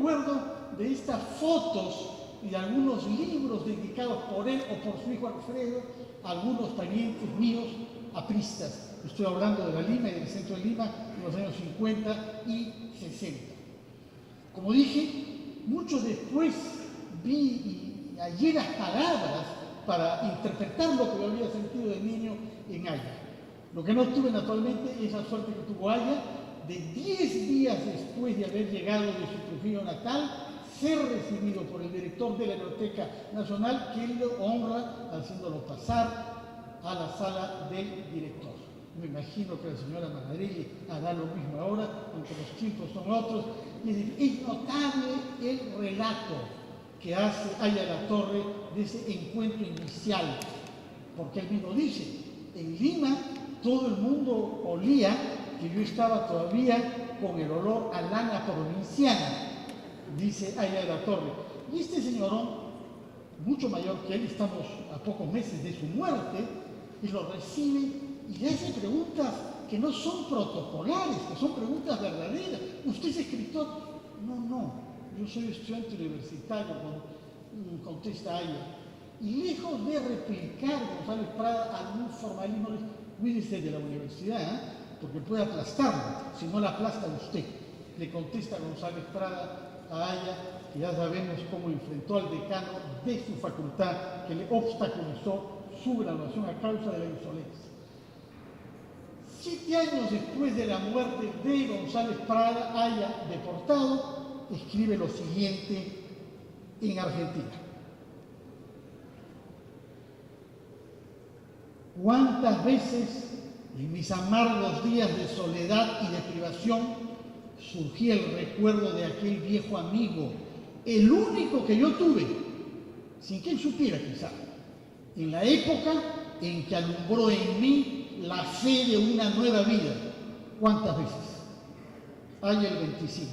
recuerdo de estas fotos y de algunos libros dedicados por él o por su hijo Alfredo, algunos parientes míos apristas. Estoy hablando de la Lima y del centro de Lima en los años 50 y 60. Como dije, mucho después vi y hallé las palabras para interpretar lo que yo había sentido de niño en Haya. Lo que no tuve naturalmente es la suerte que tuvo Haya de 10 días después de haber llegado de su Trujillo natal, ser recibido por el director de la Biblioteca Nacional, que él lo honra haciéndolo pasar a la sala del director. Me imagino que la señora Manarelli hará lo mismo ahora, aunque los tiempos son otros. Y es notable el relato que hace Haya Latorre de ese encuentro inicial, porque él mismo dice, en Lima todo el mundo olía que yo estaba todavía con el olor a lana provinciana, dice Haya Latorre. Y este señorón, mucho mayor que él, estamos a pocos meses de su muerte, y lo recibe y le hace preguntas que no son protocolares, que son preguntas verdaderas. ¿Usted es escritor? No, yo soy estudiante universitario, contesta Haya. Y lejos de replicar González Prada algún formalismo, cuídese de la universidad, porque puede aplastarlo, si no la aplasta usted, le contesta González Prada a Haya, que ya sabemos cómo enfrentó al decano de su facultad, que le obstaculizó su graduación a causa de la insolencia. 7 años después de la muerte de González Prada, Haya, deportado, escribe lo siguiente en Argentina. ¿Cuántas veces en mis amargos días de soledad y de privación surgía el recuerdo de aquel viejo amigo, el único que yo tuve, sin que él supiera quizá, en la época en que alumbró en mí la fe de una nueva vida? ¿Cuántas veces? Haya el 25.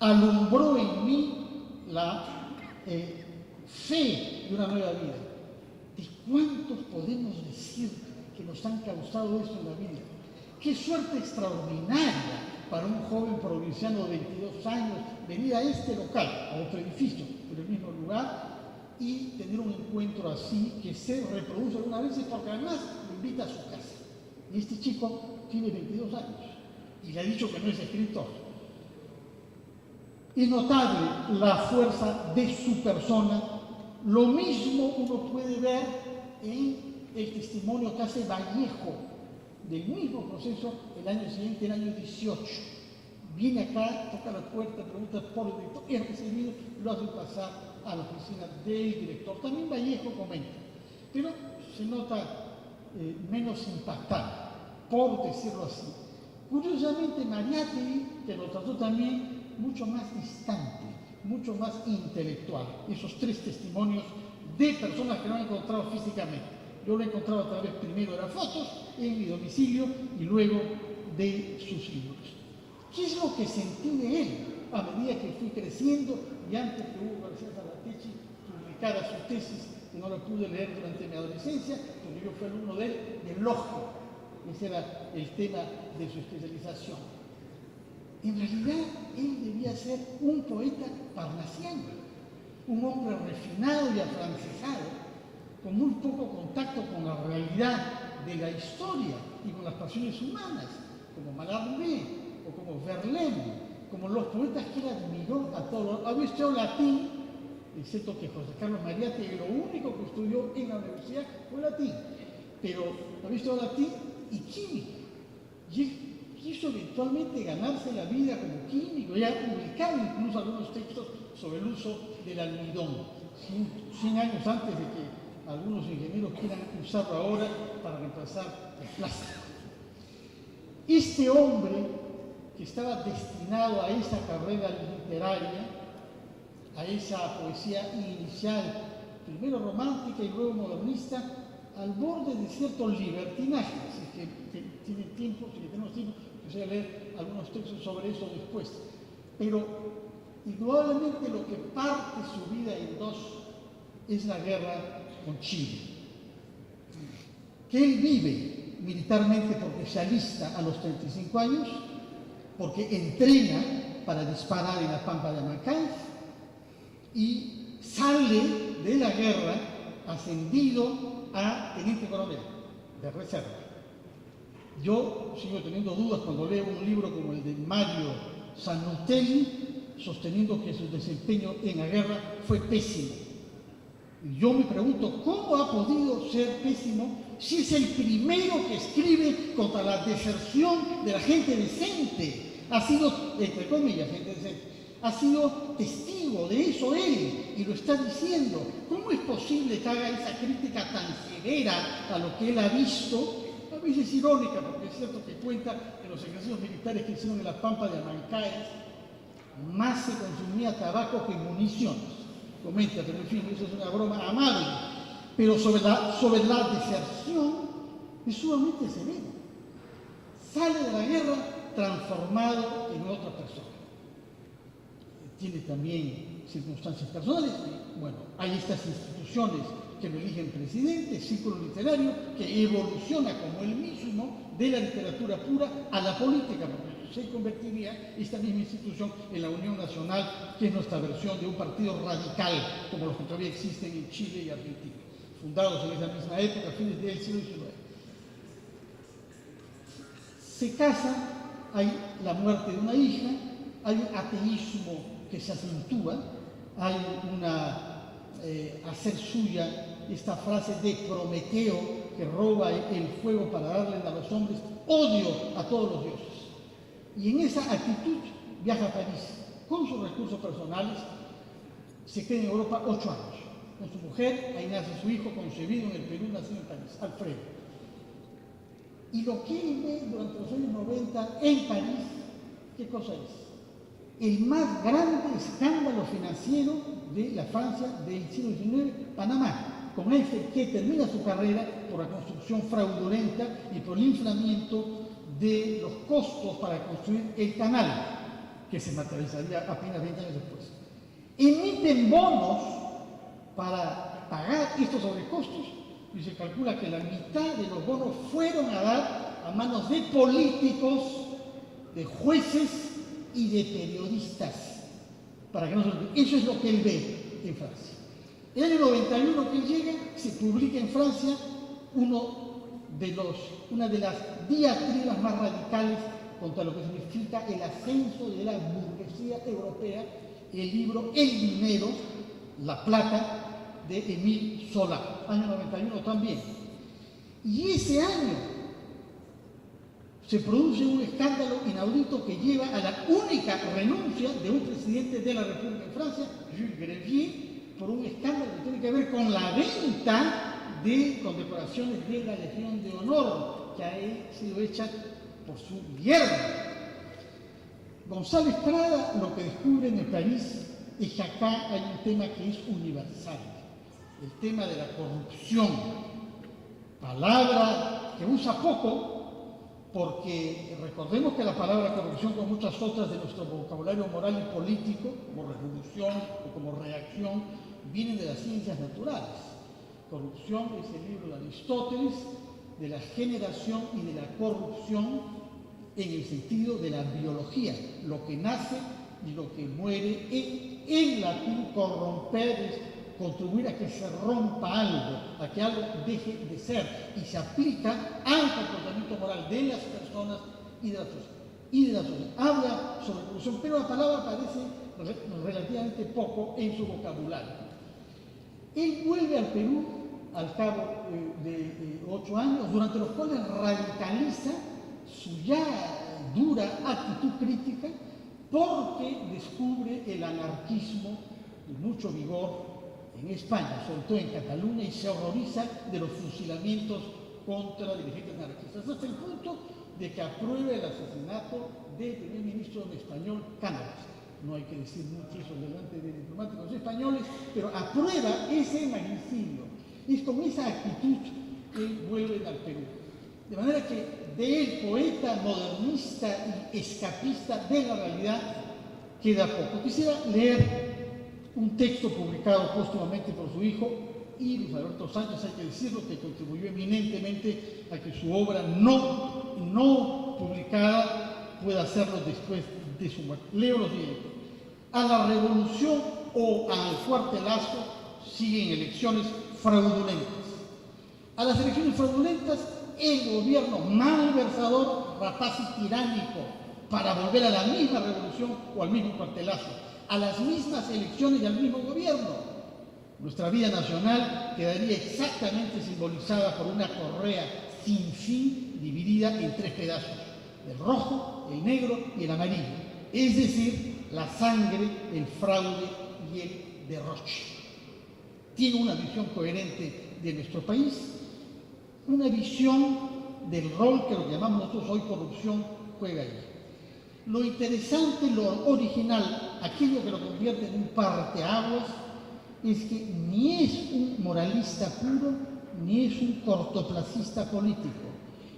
Alumbró en mí la fe de una nueva vida. ¿De cuántos podemos decir que nos han causado eso en la vida? ¡Qué suerte extraordinaria para un joven provinciano de 22 años venir a este local, a otro edificio, pero el mismo lugar, y tener un encuentro así que se reproduce algunas veces porque además lo invita a su casa? Y este chico tiene 22 años y le ha dicho que no es escritor. Es notable la fuerza de su persona. Lo mismo uno puede ver en el testimonio que hace Vallejo del mismo proceso el año siguiente, el año 18. Viene acá, toca la puerta, pregunta por el director, es recibido, lo hace pasar a la oficina del director. También Vallejo comenta, pero se nota menos impactante, por decirlo así. Curiosamente, Mariátegui, que lo trató también mucho más distante, mucho más intelectual. Esos 3 testimonios de personas que no han encontrado físicamente. Yo lo he encontrado a través primero de las fotos en mi domicilio y luego de sus libros. ¿Qué es lo que sentí de él a medida que fui creciendo y antes que Hugo García Salatechi publicara su tesis, que no la pude leer durante mi adolescencia, porque yo fui alumno de él, del elogio? Ese era el tema de su especialización. En realidad, él debía ser un poeta parnasiano, un hombre refinado y afrancesado, con muy poco contacto con la realidad de la historia y con las pasiones humanas, como Mallarmé o como Verlaine, como los poetas que él admiró a todos. Había estudiado latín, excepto que José Carlos Mariátegui, lo único que estudió en la universidad fue latín, pero había estudiado latín y química. Y él quiso eventualmente ganarse la vida como químico, ya publicado incluso algunos textos sobre el uso del almidón, 100 años antes de que algunos ingenieros quieran usarlo ahora para reemplazar el plástico. Este hombre, que estaba destinado a esa carrera literaria, a esa poesía inicial, primero romántica y luego modernista, al borde de cierto libertinaje, si es que tienen tiempo, si tenemos tiempo, quisiera leer algunos textos sobre eso después. Pero indudablemente lo que parte su vida en dos es la guerra con Chile, que él vive militarmente porque se alista a los 35 años, porque entrena para disparar en la pampa de Amancay y sale de la guerra ascendido a teniente coronel de reserva. Yo sigo teniendo dudas cuando leo un libro como el de Mario Sanutelli, sosteniendo que su desempeño en la guerra fue pésimo. Y yo me pregunto, ¿cómo ha podido ser pésimo si es el primero que escribe contra la deserción de la gente decente? Ha sido, entre comillas, gente decente, ha sido testigo de eso él y lo está diciendo. ¿Cómo es posible que haga esa crítica tan severa a lo que él ha visto? A veces es irónica, porque es cierto que cuenta que los ejercicios militares que hicieron en la pampa de Amancay más se consumía tabaco que municiones. Comenta, pero en fin, eso es una broma amable. Pero sobre la deserción es sumamente severo. Sale de la guerra transformado en otra persona. Tiene también circunstancias personales. Bueno, hay estas instituciones que lo eligen presidente, círculo literario, que evoluciona como él mismo de la literatura pura a la política, porque se convertiría esta misma institución en la Unión Nacional, que es nuestra versión de un partido radical, como los que todavía existen en Chile y Argentina, fundados en esa misma época, a fines del siglo XIX. Se casa, hay la muerte de una hija, hay un ateísmo que se acentúa, hay hacer suya esta frase de Prometeo que roba el fuego para darle a los hombres odio a todos los dioses. Y en esa actitud viaja a París con sus recursos personales, se queda en Europa 8 años. Con su mujer, ahí nace su hijo concebido en el Perú, nacido en París, Alfredo. Y lo que él ve durante los años 90 en París, ¿qué cosa es? El más grande escándalo financiero de la Francia del siglo XIX, Panamá, con este que termina su carrera por la construcción fraudulenta y por el inflamiento de los costos para construir el canal, que se materializaría apenas 20 años después. Emiten bonos para pagar estos sobrecostos y se calcula que la mitad de los bonos fueron a dar a manos de políticos, de jueces y de periodistas, para que no se olvide. Eso es lo que él ve en Francia. En el año 91 que él llega, se publica en Francia una de las diatribas más radicales contra lo que significa el ascenso de la burguesía europea, el libro El dinero, la plata, de Émile Zola, año 91 también. Y ese año se produce un escándalo inaudito que lleva a la única renuncia de un presidente de la República en Francia, Jules Greville, por un escándalo que tiene que ver con la venta de condecoraciones de la Legión de Honor, que ha sido hecha por su yerno. González Prada lo que descubre en el París es que acá hay un tema que es universal, el tema de la corrupción, palabra que usa poco, porque recordemos que la palabra corrupción, como muchas otras de nuestro vocabulario moral y político, como revolución o como reacción, vienen de las ciencias naturales. Corrupción es el libro de Aristóteles, de la generación y de la corrupción en el sentido de la biología, lo que nace y lo que muere. En latín, corromper es contribuir a que se rompa algo, a que algo deje de ser, y se aplica al comportamiento moral de las personas y de la sociedad. Habla sobre corrupción, pero la palabra aparece relativamente poco en su vocabulario. Él vuelve al Perú al cabo de 8 años, durante los cuales radicaliza su ya dura actitud crítica, porque descubre el anarquismo de mucho vigor en España, sobre todo en Cataluña, y se horroriza de los fusilamientos contra dirigentes anarquistas, hasta el punto de que aprueba el asesinato del primer ministro español Cánovas. No hay que decir mucho eso delante de diplomáticos españoles, pero aprueba ese magnicidio. Es con esa actitud que él vuelve al Perú. De manera que de él, poeta modernista y escapista de la realidad, queda poco. Quisiera leer un texto publicado póstumamente por su hijo, y Luis Alberto Sánchez, hay que decirlo, que contribuyó eminentemente a que su obra no publicada pueda hacerlo después de su muerte. Leo lo siguiente: a la revolución o al cuartelazo siguen elecciones fraudulentas. A las elecciones fraudulentas, el gobierno malversador, rapaz y tiránico, para volver a la misma revolución o al mismo cuartelazo, a las mismas elecciones y al mismo gobierno. Nuestra vida nacional quedaría exactamente simbolizada por una correa sin fin dividida en tres pedazos: el rojo, el negro y el amarillo, es decir, la sangre, el fraude y el derroche. Tiene una visión coherente de nuestro país, una visión del rol que lo que llamamos nosotros hoy corrupción juega ahí. Lo interesante, lo original, aquello que lo convierte en un parteaguas, es que ni es un moralista puro, ni es un cortoplacista político.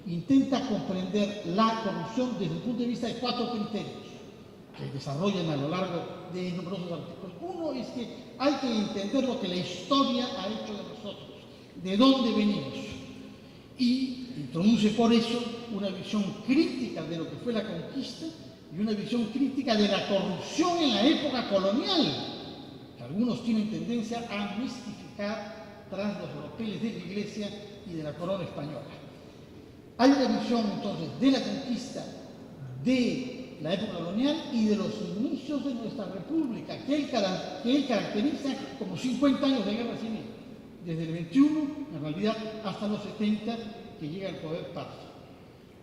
Intenta comprender la corrupción desde el punto de vista de cuatro criterios que desarrollan a lo largo de numerosos artículos. Uno es que hay que entender lo que la historia ha hecho de nosotros, de dónde venimos, y introduce por eso una visión crítica de lo que fue la conquista y una visión crítica de la corrupción en la época colonial, que algunos tienen tendencia a mistificar tras los ropeles de la Iglesia y de la corona española. Hay una visión entonces de la conquista, de la época colonial y de los inicios de nuestra república, que él caracteriza como 50 años de guerra civil, desde el 21, en realidad, hasta los 70, que llega al poder Pardo.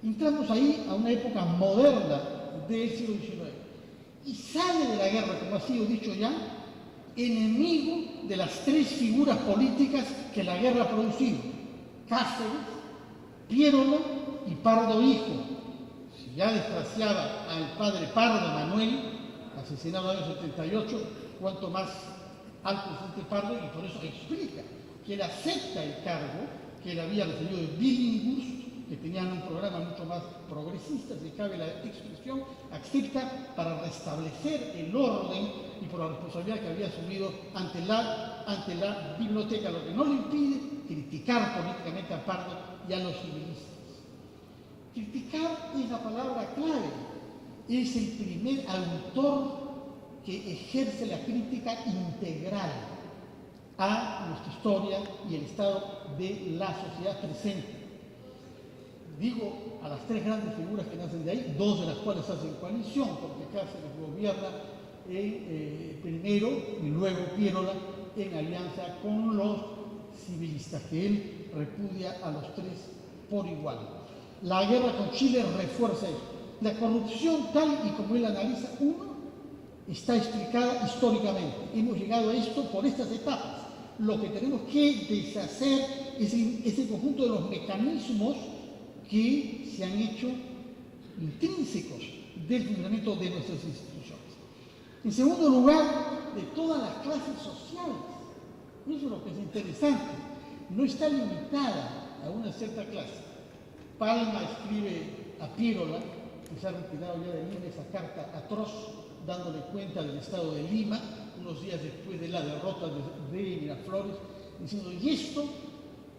Entramos ahí a una época moderna del siglo XIX y sale de la guerra, como ha sido dicho ya, enemigo de las tres figuras políticas que la guerra ha producido: Cáceres, Piérola y Pardo hijo. Si ya despreciaba al padre Pardo Manuel, asesinado en el año 78, cuanto más al presidente Pardo, y por eso explica que él acepta el cargo que él había recibido de Billinghurst, que tenían un programa mucho más progresista, si cabe la expresión, acepta para restablecer el orden y por la responsabilidad que había asumido ante la biblioteca, lo que no le impide criticar políticamente a Pardo y a los civilistas. Criticar es la palabra clave, es el primer autor que ejerce la crítica integral a nuestra historia y el estado de la sociedad presente. Digo a las tres grandes figuras que nacen de ahí, dos de las cuales hacen coalición, porque Cáceres gobierna primero y luego Piérola en alianza con los civilistas, que él repudia a los tres por igual. La guerra con Chile refuerza eso. La corrupción, tal y como él analiza, está explicada históricamente. Hemos llegado a esto por estas etapas. Lo que tenemos que deshacer es el conjunto de los mecanismos que se han hecho intrínsecos del funcionamiento de nuestras instituciones. En segundo lugar, de todas las clases sociales. Eso es lo que es interesante. No está limitada a una cierta clase. Palma escribe a Piérola, que se ha retirado ya de Lima, esa carta atroz, dándole cuenta del estado de Lima, unos días después de la derrota de Miraflores, diciendo: y esto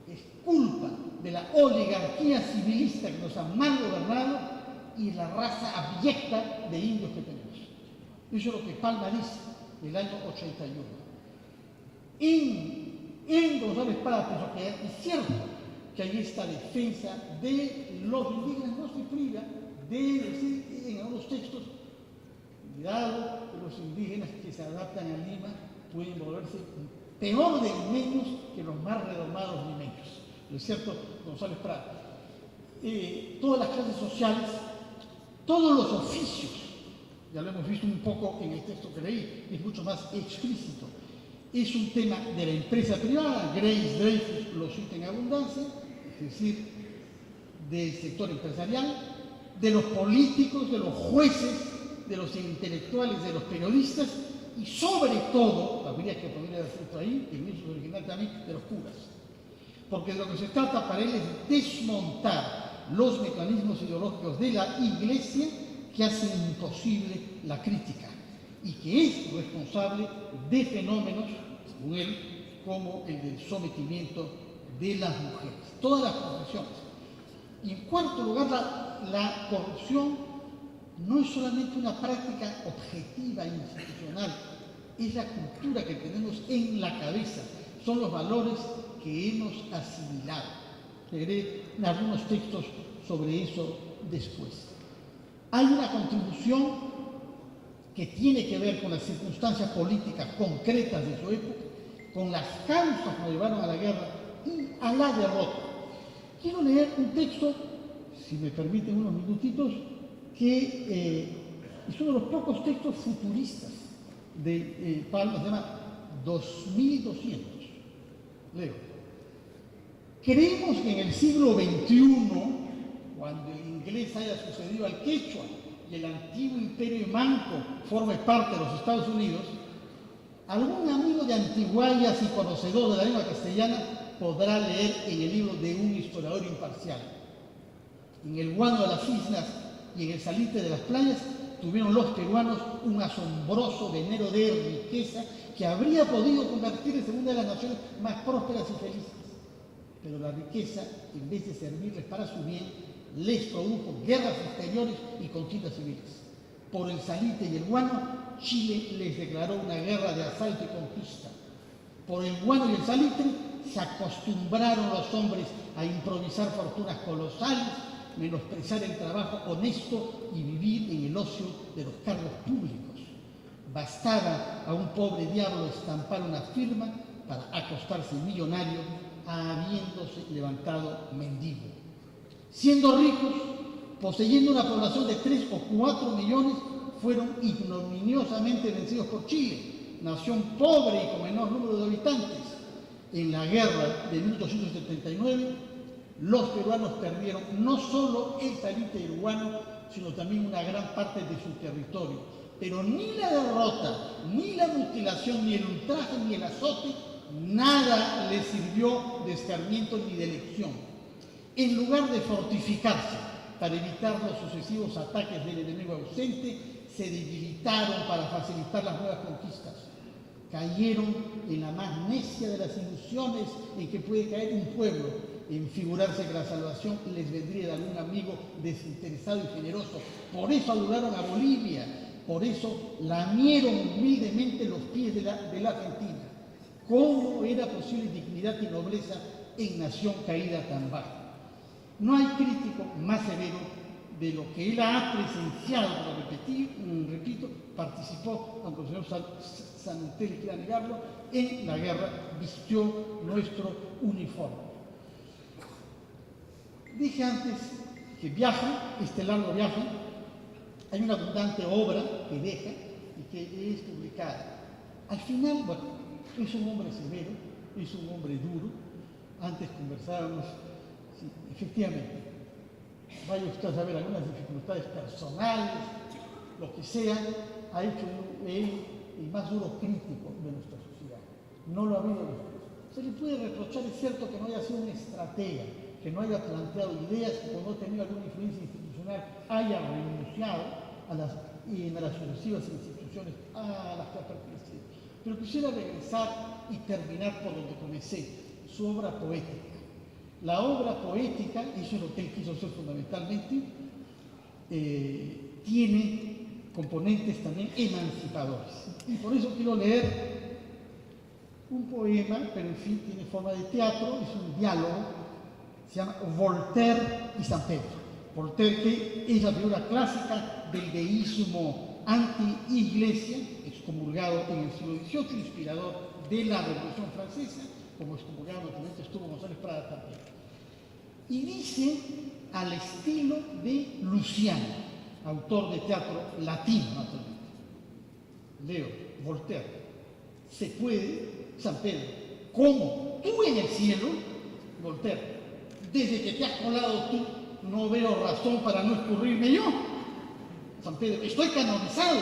es culpa de la oligarquía civilista que nos ha mal gobernado y la raza abyecta de indios que tenemos. Eso es lo que Palma dice en el año 81. En González Prada, pienso que es cierto que hay esta defensa de los indígenas, no se priva de decir en algunos textos: cuidado, que los indígenas que se adaptan a Lima pueden volverse peor de limeños que los más redomados limeños. ¿No es cierto, González Prada? Todas las clases sociales, todos los oficios, ya lo hemos visto un poco en el texto que leí, es mucho más explícito. Es un tema de la empresa privada, Grace Dreyfus lo cita en abundancia, es decir, del sector empresarial, de los políticos, de los jueces, de los intelectuales, de los periodistas y sobre todo, habría que poner el acento ahí, en eso original también, de los curas. Porque de lo que se trata para él es desmontar los mecanismos ideológicos de la Iglesia que hacen imposible la crítica y que es responsable de fenómenos, según él, como el del sometimiento de las mujeres, todas las profesiones. Y en cuarto lugar, la corrupción no es solamente una práctica objetiva e institucional, es la cultura que tenemos en la cabeza, son los valores que hemos asimilado. Leeré algunos textos sobre eso después. Hay una contribución que tiene que ver con las circunstancias políticas concretas de su época, con las causas que nos llevaron a la guerra y a la derrota. Quiero leer un texto, si me permiten unos minutitos, que es uno de los pocos textos futuristas de Palma, se llama 2200. Leo. Creemos que en el siglo XXI, cuando el inglés haya sucedido al quechua y el antiguo imperio manco forme parte de los Estados Unidos, algún amigo de antiguallas y conocedor de la lengua castellana podrá leer en el libro de un historiador imparcial. En el guano de las islas y en el salitre de las playas tuvieron los peruanos un asombroso venero de riqueza que habría podido convertirse en una de las naciones más prósperas y felices. Pero la riqueza, en vez de servirles para su bien, les produjo guerras exteriores y contiendas civiles. Por el salitre y el guano, Chile les declaró una guerra de asalto y conquista. Por el guano y el salitre se acostumbraron los hombres a improvisar fortunas colosales, menospreciar el trabajo honesto y vivir en el ocio de los cargos públicos. Bastaba a un pobre diablo estampar una firma para acostarse millonario, habiéndose levantado mendigo. Siendo ricos, poseyendo una población de 3 o 4 millones, fueron ignominiosamente vencidos por Chile, nación pobre y con menor número de habitantes. En la guerra de 1879, los peruanos perdieron no solo el salitre y el guano, sino también una gran parte de su territorio. Pero ni la derrota, ni la mutilación, ni el ultraje, ni el azote, nada les sirvió de escarmiento ni de elección. En lugar de fortificarse para evitar los sucesivos ataques del enemigo ausente, se debilitaron para facilitar las nuevas conquistas. Cayeron en la más necia de las ilusiones en que puede caer un pueblo, en figurarse que la salvación les vendría de algún amigo desinteresado y generoso. Por eso adoraron a Bolivia, por eso lamieron humildemente los pies de la Argentina. ¿Cómo era posible dignidad y nobleza en nación caída tan baja? No hay crítico más severo de lo que él ha presenciado, repito, participó, aunque el señor Sanutelli quiera negarlo, en la guerra, vistió nuestro uniforme. Dije antes que viaja, este largo viaje, hay una abundante obra que deja y que es publicada. Al final, bueno, es un hombre severo, es un hombre duro. Antes conversábamos, sí, efectivamente, vaya usted a saber algunas dificultades personales, lo que sea, ha hecho él el más duro crítico de nuestra sociedad. No lo ha habido después. Se le puede reprochar, es cierto, que no haya sido un estratega, que no haya planteado ideas, que cuando ha tenido alguna influencia institucional haya renunciado a las sucesivas instituciones a las que ha pertenecido. Pero quisiera regresar y terminar por donde comencé, su obra poética. La obra poética, eso es lo que él quiso hacer fundamentalmente, tiene componentes también emancipadores. Y por eso quiero leer un poema, pero en fin tiene forma de teatro, es un diálogo, se llama Voltaire y San Pedro. Voltaire, que es la figura clásica del deísmo anti-iglesia, excomulgado en el siglo XVIII, inspirador de la Revolución Francesa, como excomulgado naturalmente estuvo González Prada también. Y dice al estilo de Luciano, autor de teatro latino, naturalmente. Leo, Voltaire, se puede, San Pedro, como tú en el cielo, Voltaire, desde que te has colado tú, no veo razón para no escurrirme yo. San Pedro, estoy canonizado,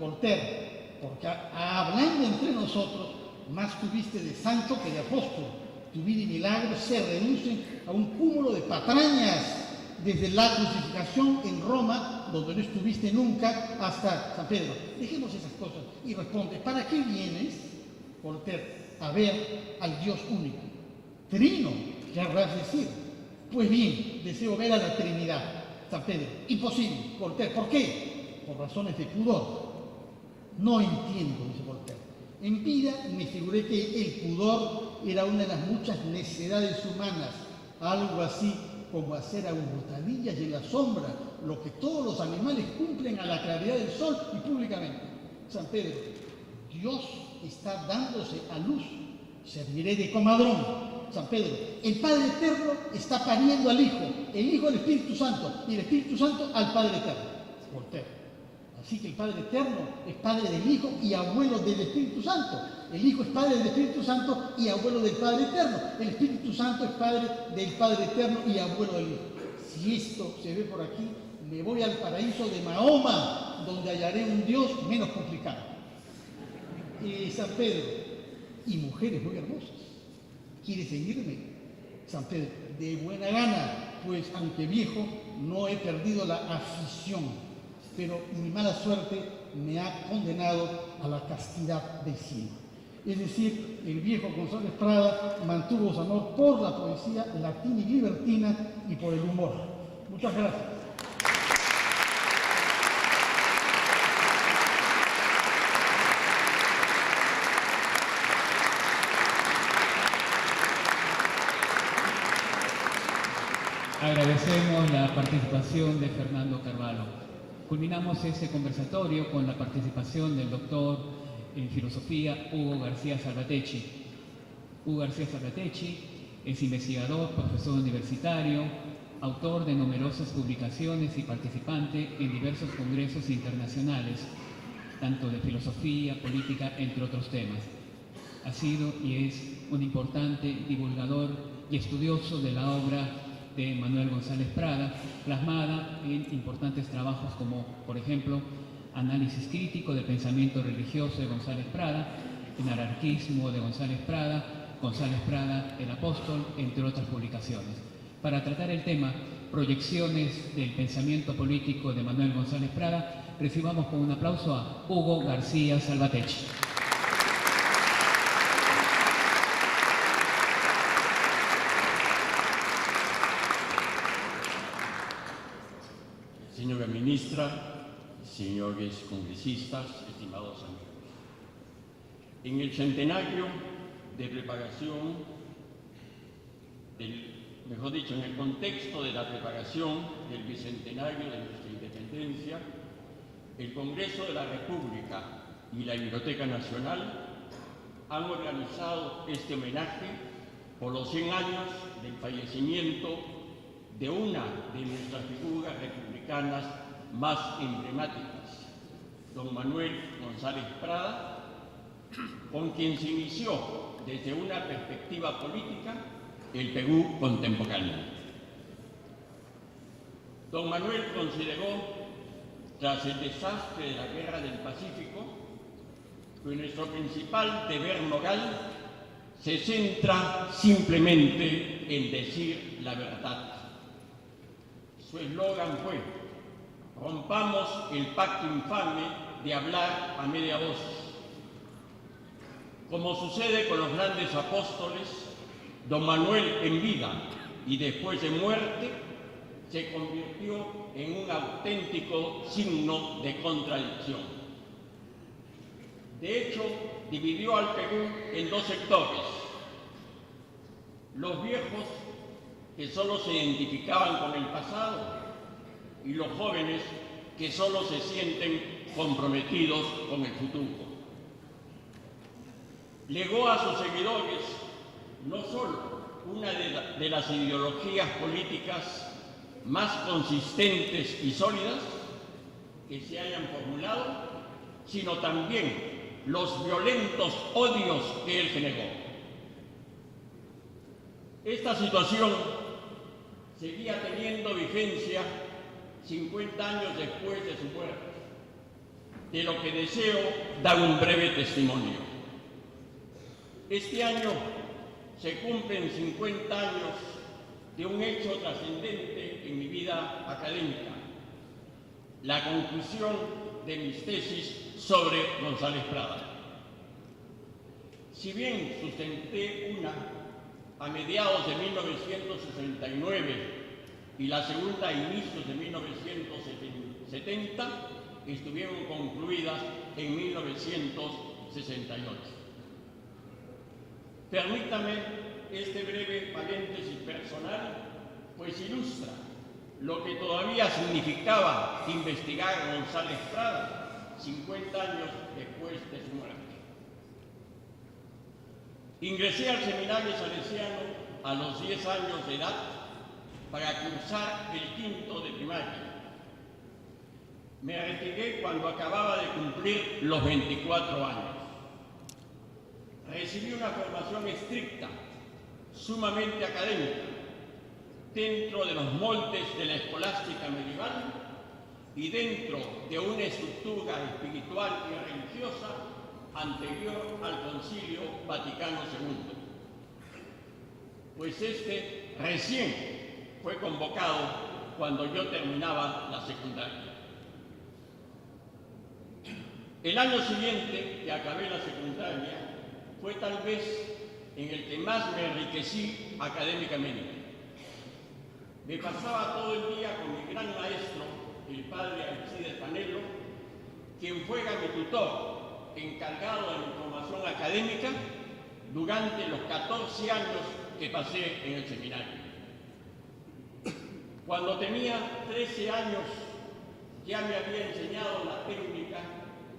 Voltaire, porque hablando entre nosotros, más tuviste de santo que de apóstol. Tu vida y milagros se reducen a un cúmulo de patrañas, desde la crucificación en Roma, donde no estuviste nunca, hasta San Pedro. Dejemos esas cosas y responde, ¿para qué vienes, Voltaire, a ver al Dios único? Trino, querrás decir. Pues bien, deseo ver a la Trinidad. San Pedro, imposible, Voltaire. ¿Por qué? Por razones de pudor. No entiendo, dice Voltaire. En vida me figuré que el pudor era una de las muchas necedades humanas, algo así como hacer hurtadillas y en la sombra, lo que todos los animales cumplen a la claridad del sol y públicamente. San Pedro, Dios está dándose a luz, serviré de comadrón. San Pedro, el Padre Eterno está pariendo al Hijo, el Hijo al Espíritu Santo y el Espíritu Santo al Padre Eterno. Voltaire. Así que el Padre Eterno es Padre del Hijo y abuelo del Espíritu Santo. El Hijo es Padre del Espíritu Santo y abuelo del Padre Eterno. El Espíritu Santo es Padre del Padre Eterno y abuelo del Hijo. Si esto se ve por aquí, me voy al paraíso de Mahoma, donde hallaré un Dios menos complicado. San Pedro, y mujeres muy hermosas. ¿Quiere seguirme? San Pedro, de buena gana, pues aunque viejo, no he perdido la afición, pero mi mala suerte me ha condenado a la castidad del cielo. Es decir, el viejo González Prada mantuvo su amor por la poesía latina y libertina y por el humor. Muchas gracias. Agradecemos la participación de Fernando Carvalho. Culminamos ese conversatorio con la participación del doctor en filosofía Hugo García Salvatecchi. Hugo García Salvatecchi es investigador, profesor universitario, autor de numerosas publicaciones y participante en diversos congresos internacionales, tanto de filosofía, política, entre otros temas. Ha sido y es un importante divulgador y estudioso de la obra de Manuel González Prada, plasmada en importantes trabajos como, por ejemplo, Análisis crítico del pensamiento religioso de González Prada, El anarquismo de González Prada, el apóstol, entre otras publicaciones. Para tratar el tema Proyecciones del pensamiento político de Manuel González Prada, recibamos con un aplauso a Hugo García Salvatecchi. Señora ministra, señores congresistas, estimados amigos. En el centenario de preparación, en el contexto de la preparación del bicentenario de nuestra independencia, el Congreso de la República y la Biblioteca Nacional han organizado este homenaje por los 100 años del fallecimiento de una de nuestras figuras republicanas más emblemáticas, don Manuel González Prada, con quien se inició desde una perspectiva política el Perú contemporáneo. Don Manuel consideró, tras el desastre de la Guerra del Pacífico, que nuestro principal deber moral se centra simplemente en decir la verdad. Su eslogan fue: rompamos el pacto infame de hablar a media voz. Como sucede con los grandes apóstoles, don Manuel en vida y después de muerte se convirtió en un auténtico signo de contradicción. De hecho, dividió al Perú en dos sectores: los viejos, que solo se identificaban con el pasado, y los jóvenes, que solo se sienten comprometidos con el futuro. Legó a sus seguidores no solo una de las ideologías políticas más consistentes y sólidas que se hayan formulado, sino también los violentos odios que él generó. Esta situación seguía teniendo vigencia 50 años después de su muerte, de lo que deseo dar un breve testimonio. Este año se cumplen 50 años de un hecho trascendente en mi vida académica: la conclusión de mis tesis sobre González Prada. Si bien sustenté una a mediados de 1969 y la segunda a inicios de 1970 estuvieron concluidas en 1968. Permítame este breve paréntesis personal, pues ilustra lo que todavía significaba investigar a González Prada 50 años después de su muerte. Ingresé al seminario salesiano a los 10 años de edad para cursar el quinto de primaria. Me retiré cuando acababa de cumplir los 24 años. Recibí una formación estricta, sumamente académica, dentro de los moldes de la escolástica medieval y dentro de una estructura espiritual y religiosa anterior al Concilio Vaticano II, pues este recién fue convocado cuando yo terminaba la secundaria. El año siguiente que acabé la secundaria fue tal vez en el que más me enriquecí académicamente. Me pasaba todo el día con mi gran maestro, el padre Alcides Panelo, quien fuera mi tutor, encargado de la información académica durante los 14 años que pasé en el seminario. Cuando tenía 13 años ya me había enseñado la técnica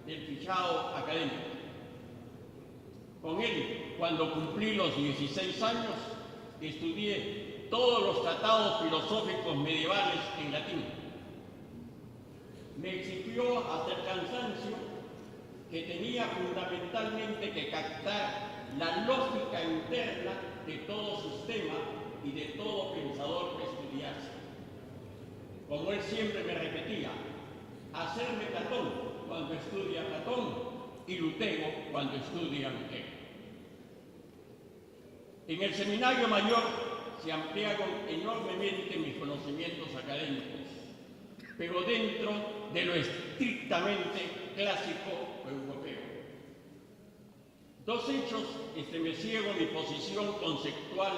del fichado académico. Con él, cuando cumplí los 16 años, estudié todos los tratados filosóficos medievales en latín. Me exigió hasta el cansancio que tenía fundamentalmente que captar la lógica interna de todo sistema y de todo pensador que estudiase. Como él siempre me repetía, hacerme Platón cuando estudia Platón y Lutero cuando estudia Lutero. En el seminario mayor se ampliaron enormemente mis conocimientos académicos, pero dentro de lo estrictamente clásico o europeo. Dos hechos estremecieron mi posición conceptual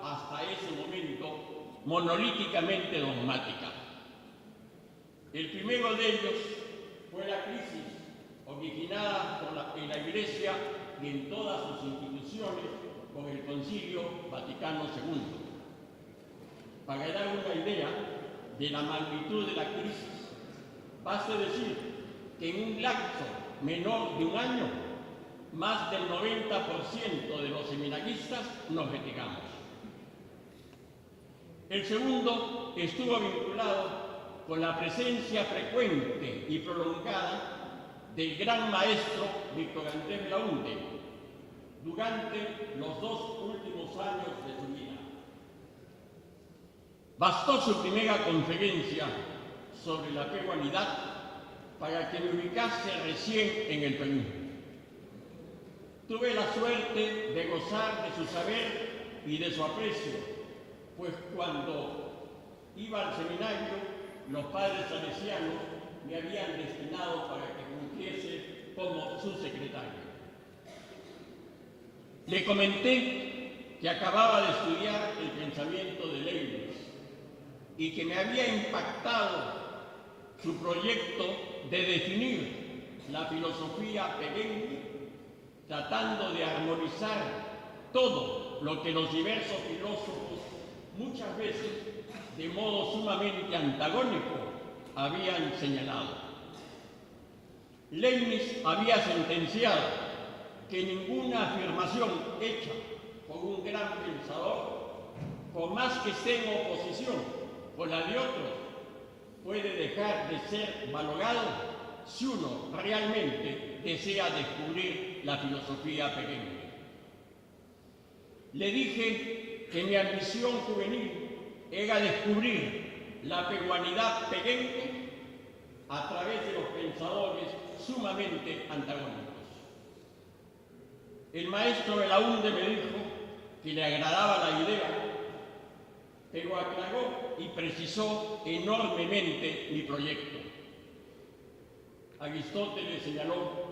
hasta ese momento monolíticamente dogmática. El primero de ellos fue la crisis originada en la Iglesia y en todas sus instituciones con el Concilio Vaticano II. Para dar una idea de la magnitud de la crisis, basta decir que en un lapso menor de un año, más del 90% de los seminaristas nos retiramos. El segundo estuvo vinculado con la presencia frecuente y prolongada del gran maestro Víctor Andrés Belaúnde durante los 2 últimos años de su vida. Bastó su primera conferencia sobre la peruanidad para que me ubicase recién en el Perú. Tuve la suerte de gozar de su saber y de su aprecio, pues cuando iba al seminario, los padres salesianos me habían destinado para que cumpliese como su secretario. Le comenté que acababa de estudiar el pensamiento de Leibniz y que me había impactado su proyecto de definir la filosofía perenne, tratando de armonizar todo lo que los diversos filósofos, muchas veces de modo sumamente antagónico, habían señalado. Leibniz había sentenciado que ninguna afirmación hecha por un gran pensador, por más que esté en oposición con la de otros, puede dejar de ser valorado si uno realmente desea descubrir la filosofía perenne. Le dije que mi ambición juvenil era descubrir la peruanidad perenne a través de los pensadores sumamente antagónicos. El maestro Belaúnde me dijo que le agradaba la idea, pero aclaró y precisó enormemente mi proyecto. Aristóteles señaló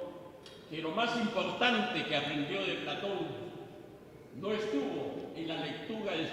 que lo más importante que aprendió de Platón no estuvo en la lectura de